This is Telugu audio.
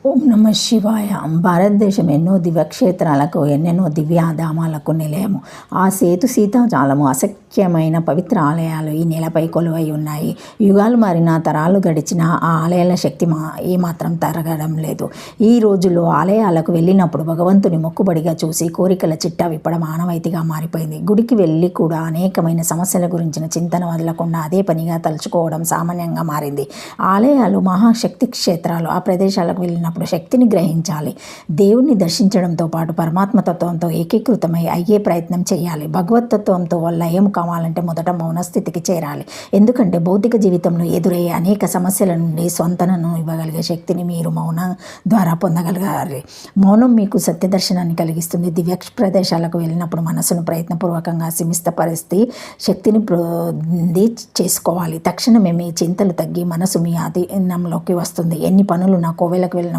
ఓం నమ శివాయ. భారతదేశం ఎన్నో దివ్యక్షేత్రాలకు ఎన్నెన్నో దివ్యాధామాలకు నిలయము. ఆ సేతు సీతాజాలము అసఖ్యమైన పవిత్ర ఆలయాలు ఈ నేలపై కొలువై ఉన్నాయి. యుగాలు మారిన తరాలు గడిచిన ఆ ఆలయాల శక్తి ఏమాత్రం తరగడం లేదు. ఈ రోజుల్లో ఆలయాలకు వెళ్ళినప్పుడు భగవంతుని మొక్కుబడిగా చూసి కోరికల చిట్టా విప్పడం ఆనవాయితీగా మారిపోయింది. గుడికి వెళ్ళి కూడా అనేకమైన సమస్యల గురించిన చింతన వదలకుండా అదే పనిగా తలుచుకోవడం సామాన్యంగా మారింది. ఆలయాలు మహాశక్తి క్షేత్రాలు. ఆ ప్రదేశాలకు వెళ్ళినప్పుడు శక్తిని గ్రహించాలి. దేవుణ్ణి దర్శించడంతో పాటు పరమాత్మతత్వంతో ఏకీకృతమై అయ్యే ప్రయత్నం చేయాలి. భగవతత్వంతో లయం కావాలంటే మొదట మౌనస్థితికి చేరాలి. ఎందుకంటే భౌతిక జీవితంలో ఎదురయ్యే అనేక సమస్యల నుండి స్వంతనను ఇవ్వగలిగే శక్తిని మీరు మౌనం ద్వారా పొందగలగాలి. మౌనం మీకు సత్య దర్శనాన్ని కలిగిస్తుంది. దివ్య ప్రదేశాలకు వెళ్ళినప్పుడు మనసును ప్రయత్నపూర్వకంగా సిమిస్తపరిస్తే శక్తిని పొంది చేసుకోవాలి. తక్షణమే మీ చింతలు తగ్గి మనసు మీ అధీనంలోకి వస్తుంది. ఎన్ని పనులు నా కోవెలకు వెళ్ళిన